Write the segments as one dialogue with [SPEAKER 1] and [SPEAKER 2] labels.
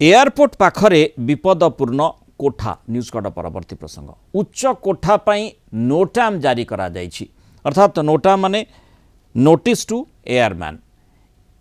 [SPEAKER 1] Airport पाखरे विपदपूर्ण कोठा news cut परवर्ती प्रसंग उच्च कोठा पाई नोटाम जारी करा जाइछि अर्थात नोटाम माने नोटिस टू एयरमैन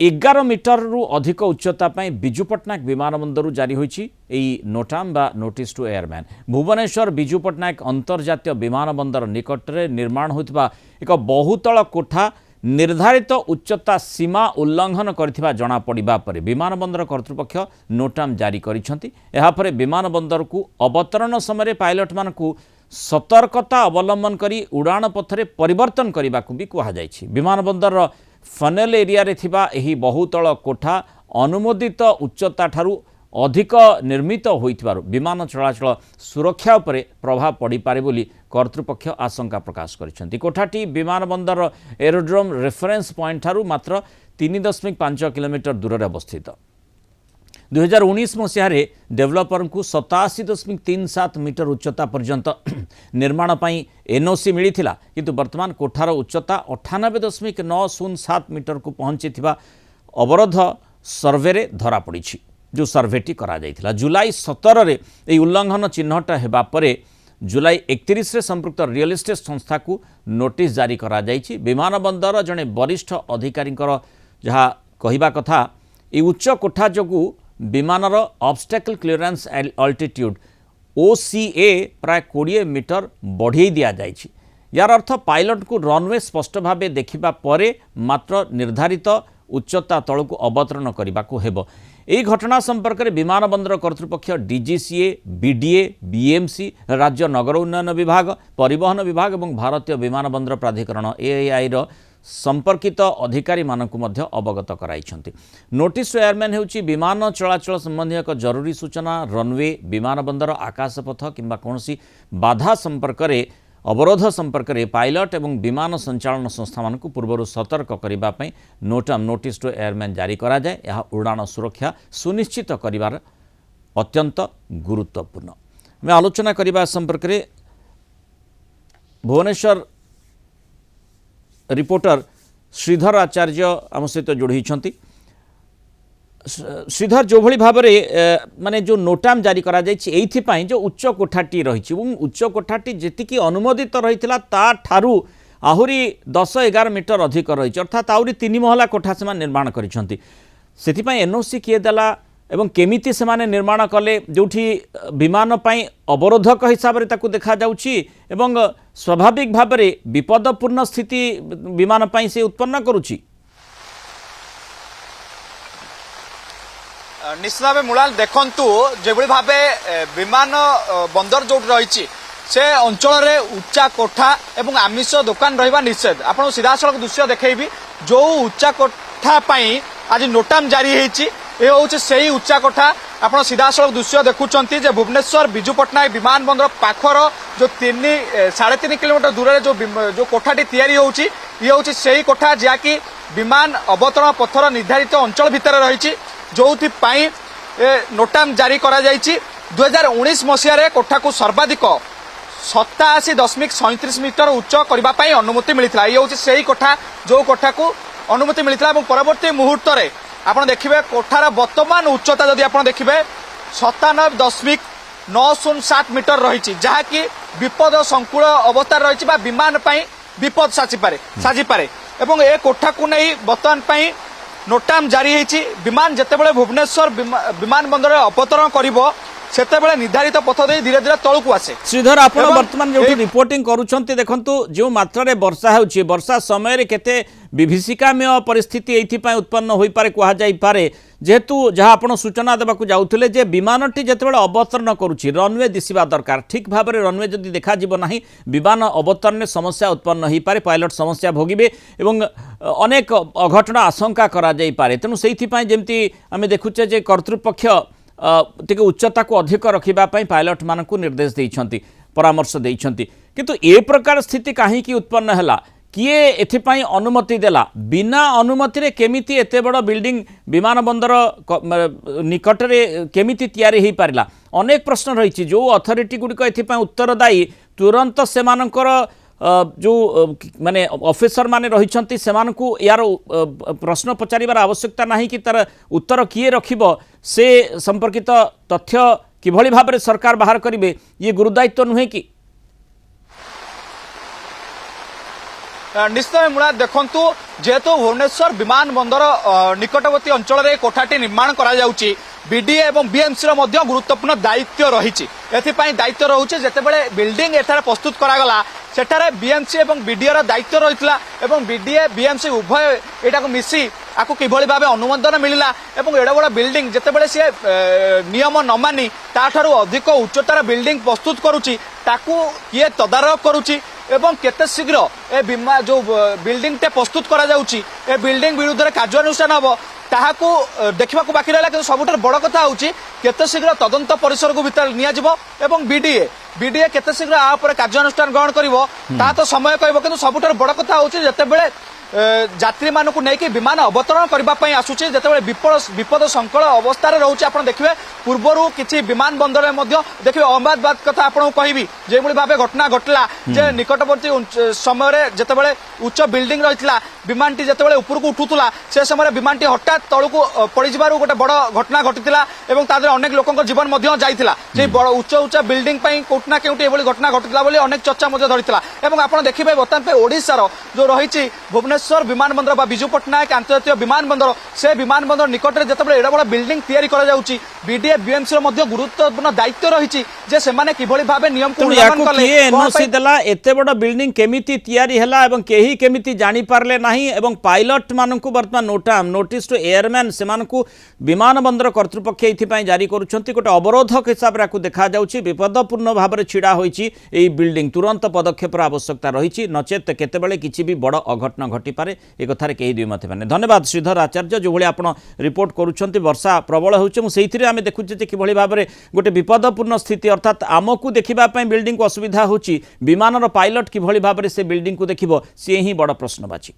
[SPEAKER 1] 11 मीटर रु अधिक उच्चता पाई बिजू पट्टनायक विमानबंदर जारी होइछि एई नोटाम बा notice to airman Bhubaneswar Biju Patnaik अंतर्जातीय विमानबंदर निकटरे निर्माण होइतबा एक बहुतल कोठा निर्धारित उच्चता सीमा उल्लंघन करथिबा जणा पड़िबा परे विमानबंदर कर्तृपक्ष नोटाम जारी करिसंती एहा परे विमानबंदर को अवतरण समय पायलट मानकु सतर्कता अवलंबन करी उड़ान पथरे परिवर्तन करने को भी कहुई विमानबंदर फनेल एरिया रे थिबा एही बहुतल कोठा अनुमोदित उच्चता ठारू अधिक निर्मित होइथिबारु विमान चलाचल सुरक्षा उपरे प्रभाव पड़ी पारे बोली कर्तृपक्ष आशंका प्रकाश करिसेंती कोठाटी विमानबंदर एरोड्रोम रेफरेंस पॉइंट ठारू मात्र 3.5 किलोमीटर दूर रे अवस्थित 2019 मसीह डेभलपर को 87.37 मीटर उच्चता पर्यंत निर्माण पाई एनओसी मिलिथिला किंतु वर्तमान कोठार उच्चता 98.907 मीटर को पहुंची अवरोध सर्वे रे धरा पड़ी जो सर्वेटी करा जाइथिला जुलाई 17 रे ए उल्लंघन चिन्हट हेबा परे जुलाई 31 रे संपृक्त रियल एस्टेट संस्था को नोटिस जारी करा जाइछि विमानबंदर जने वरिष्ठ अधिकारी जहाँ कहिबा कथा ए उच्च कोठा जोगु विमानर ऑब्स्टेकल क्लियरेंस अल्टीट्यूड ओसीए प्राय 20 मीटर बढ़ाई दिया जाइछि यार अर्थ पायलट को रनवे स्पष्ट भावे देखिबा परे मात्र निर्धारित उच्चता तलक अवतरण करने को हेबो एही घटना संपर्क में विमानबंदर कर्तृपक्ष डीजीसीए बीडीए बीएमसी राज्य नगर उन्नयन विभाग परिवहन विभाग और भारतीय विमानबंदर प्राधिकरण एएआई रो संपर्कित अधिकारी मानकु मध्य अवगत कराइछंती नोटिस एयरमैन हेउची विमान चलाचल संबंधी एक जरूरी सूचना रनवे विमानबंदर आकाशपथ किंबा कोनसी बाधा संपर्क में अवरोध संपर्क में पायलट एवं विमान संचालन संस्था मान पूर्व सतर्क करने नोटाम नोटिस टू एयरमैन जारी करा जाए यह उड़ान सुरक्षा सुनिश्चित करिवार अत्यंत गुरुत्वपूर्ण मैं आलोचना करने संपर्क में भुवनेश्वर रिपोर्टर श्रीधर आचार्य आम सहित जोड़ी श्रीधर जो भली भाव माने जो नोटाम जारी करा जाइछि जो उच्च कोठाटी रही उच्च कोठाटी जेतिकी अनुमोदित रही ता ठारू आहुरी 10-11 मीटर अधिक रही अर्थात आहुरी 3 महला कोठा से निर्माण करिसेंती सेथिपाई एनओसी किए देला एवं केमिति से माने निर्माण कले जोठी विमान पाई अवरोधक हिसाब रे ताकू देखा जाउछि एवं स्वाभाविक भाव में विपदपूर्ण स्थिति विमान पाई से उत्पन्न करुछि
[SPEAKER 2] निश्चित भाव मुलाल देखु जो भाव विमान बंदर जो रही से अंचल उच्चा कोठा एवं आमिष दुकान रहा निषेध आपको सीधा सड़क दृश्य देखी जो उच्चा कोठा आज नोटाम जारी होती ये हूँ से उच्चा कोठा आप सीधा सड़क दृश्य देखुंत भुवनेश्वर बिजू पट्टनायक विमान बंदर पाखर जो 3.5 किलोमीटर दूर जो कोठाटी तैयारी होची ये हूँ से कोठा जहाँकि विमान अवतरण पथर निर्धारित अंचल भितर रही जो नोटाम जारी करा जाइछि 2019 मसीह कोठा को सर्वाधिक 87.37 मीटर उच्च करने अनुमति मिलता ये हूँ से कोठा जो कोठा को अनुमति मिलता परवर्ती मुहूर्त में आप देखिए कोठार वर्तमान उच्चता जदि आप देखिए 97.907 मीटर रही जहाँकि विपद संकुल अवस्था रही विमान विपद साजिपारे एवं ए कोठा को नहीं बर्तमान नोटाम जारी होती विमान जितेबाला भुवनेश्वर विमान बंदर अवतरण करिवो सेतेबेले निर्धारित पथ दे धीरे धीरे तलकू आसे
[SPEAKER 1] श्रीधर आप वर्तमान जो रिपोर्टिंग करूछंती देखंतु जो मात्रा रे वर्षा होछि वर्षा समय रे केते विभीषिकामय परिस्थिति एथिपाई उत्पन्न होई पारे कहा जाई पारे जेहेतु जहाँ आपण सूचना देबाकू जाउथिले जे विमानटी जेतेबेले अवतरण करूछि रनवे दिसिबा दरकार ठीक भाव में रनवे जदि देखा जीव नाही विमान अवतरण में समस्या उत्पन्न होई पारे पायलट समस्या भोगिबे एवं अनेक अघटन आशंका करा जाई पारे तेणु सेइथिपाई जेमति आमे देखुचे जे कर्तृपक्ष टिके उच्चता को अधिक रखिबा पई पायलट मानकू निर्देश देइछंती परामर्श देइछंती किंतु ए प्रकार स्थिति काहे की उत्पन्न हला किए एथिपाई अनुमति देला बिना अनुमति रे केमिति एते बड़ बिल्डिंग विमान बंदर निकट रे केमिति तैयारी हो पारिला अनेक प्रश्न रही जो अथॉरिटी गुड़िक एथिपाई उत्तरदायी तुरंत सेमानकर जो माने ऑफिसर माने रही सेमानकु यार प्रश्न पचारिबार आवश्यकता नहीं कि तार उत्तर किए रखिब से संपर्कित तथ्य किभली भाव में सरकार बाहर करेंगे ये गुरुदायित्व नुहे कि
[SPEAKER 2] निश्चय मुला देखंतु जेहेतु भुवनेश्वर विमान बंदर निकटवर्ती अंचल में कोठाटी निर्माण करा जाउची बीडीए एवं बीएमसी रो मध्य गुरुत्वपूर्ण दायित्व रही एथिपाई दायित्व रोचे जेतेबेले बिल्डिंग एठारे प्रस्तुत करागला सेठारे बीएमसी एवं बीडीए रो दायित्व रहितला एवं बीडीए बीएमसी उभय एटाको मिसी आको किभली भाबे अनुमोदन मिलिला एवं एडा बड़ा बिल्डिंग जेतेबेले से नियम न मानी ताठारु अधिक उच्चतार बिल्डिंग प्रस्तुत करूची ताकू किए तदारख करूची एवं केते शीघ्र ए जो बिल्डिंग टे प्रस्तुत करा जाउची ए बिल्डिंग विरुद्ध कार्यानुष्ठान हबो ताहाकू देखा बाकी रहा कि सबुठ बड़ कथा हूँ केते शीघ्र तदंत परिसर को भितर नियाजिब बीडीए केते शीघ्र आ कार्यानुष्ठान ग्रहण करिवो ता तो समय कहबो किंतु सबुठ बड़ कथा हूँ जेतेबेले यात्री मानक नहीं विमान अवतरण करने आसूची जितेबाला विपद संकल अवस्था रोचे आप देखिए पूर्वर किसी विमान बंदर में देखिए अहमदाबाद कथा आपको कहबी जो भाव घटना घटला जे निकटवर्ती समय जितेबाला उच्च बिल्डिंग रही विमान टी जितेबाला उपरको उठुला से समय विमान टी हठात तलू पड़ जावर गोटे बड़ घटना घटी अनेक लोक जीवन जाइला जे उच्च उच्च बिल्डिंग कोटना केउटी एभली घटना घटी अनेक चर्चा धरी आप देखिए बर्तमान ओडिशार जो रही भुवनेश्वर विमान बंदर बा विजु पट्टनायक अंतर्जातीय विमान बंदर से विमान बंदर निकट में जिते एडा बड़ा बिल्डिंग तैयारी करा जाउची बीडीए बीएमसी गुरुत्वपूर्ण दायित्व रही जे सेमाने किभली भाबे नियम को उल्लंघन कले
[SPEAKER 1] एनओसी देला एते बड़ बिल्डिंग केमिति तैयारी हला एवं केही केमिति जानि पारले नाही एवं पायलट मानकु वर्तमान नोटिस टू एयरमैन सेमानकु विमान बंदर कर्तृपक्ष एथिपाई जारी करूछंती गोटे अवरोधक हिसाब रे देखा जाउची विपदपूर्ण भाव में छिड़ा होईची एई बिल्डिंग तुरंत पदक्षेप आवश्यकता रही नचेत केतेबेले किछि भी बड़ अघटना घटी पारे एक कथार कई दुई मत मैंने धन्यवाद श्रीधर आचार्य जो भाई आप रिपोर्ट करुँच वर्षा प्रबल होती आम देखुचे कि भाव में गोटे विपदपूर्ण स्थिति अर्थात आमको देखापी बिल्डिंग को असुविधा होची विमान पायलट कि भाव में से बिल्डिंग को देखिबो सी ही बड़ प्रश्नवाची।